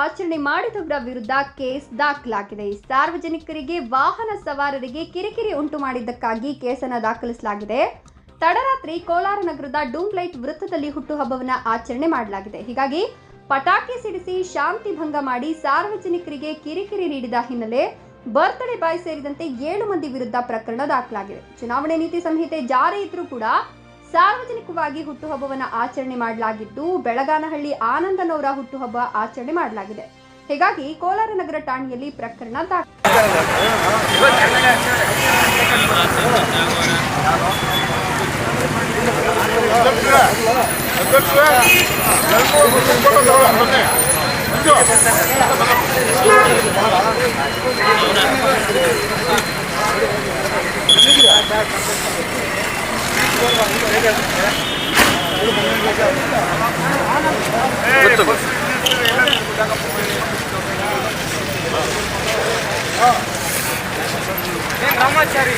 ಆಚರಣೆ ಮಾಡಿದವರ ವಿರುದ್ಧ ಕೇಸ್ ದಾಖಲಾಗಿದೆ. ಸಾರ್ವಜನಿಕರಿಗೆ ವಾಹನ ಸವಾರರಿಗೆ ಕಿರಿಕಿರಿ ಉಂಟು ಮಾಡಿದ್ದಕ್ಕಾಗಿ ಕೇಸನ್ನು ದಾಖಲಿಸಲಾಗಿದೆ. ತಡರಾತ್ರಿ ಕೋಲಾರ ನಗರದ ಡೂಮ್ಲೈಟ್ ವೃತ್ತದಲ್ಲಿ ಹುಟ್ಟುಹಬ್ಬವನ್ನು ಆಚರಣೆ ಮಾಡಲಾಗಿದೆ. ಹೀಗಾಗಿ ಪಟಾಕಿ ಸಿಡಿಸಿ ಶಾಂತಿ ಭಂಗ ಮಾಡಿ ಸಾರ್ವಜನಿಕರಿಗೆ ಕಿರಿಕಿರಿ ನೀಡಿದ ಹಿನ್ನೆಲೆ ಬರ್ತ್ಡೇ ಬಾಯ್ ಸೇರಿದಂತೆ 7 ಮಂದಿ ವಿರುದ್ಧ ಪ್ರಕರಣ ದಾಖಲಾಗಿದೆ. ಚುನಾವಣೆ ನೀತಿ ಸಂಹಿತೆ ಜಾರಿ ಇದ್ರೂ ಕೂಡ ಸಾರ್ವಜನಿಕವಾಗಿ ಹುಟ್ಟುಹಬ್ಬವನ್ನು ಆಚರಣೆ ಮಾಡಲಾಗಿದ್ದು, ಬೆಳಗಾನಹಳ್ಳಿ ಆನಂದನ್ ಅವರ ಹುಟ್ಟುಹಬ್ಬ ಆಚರಣೆ ಮಾಡಲಾಗಿದೆ. ಹೀಗಾಗಿ ಕೋಲಾರ ನಗರ ಠಾಣೆಯಲ್ಲಿ ಪ್ರಕರಣ ರಾಮಾಚಾರಿ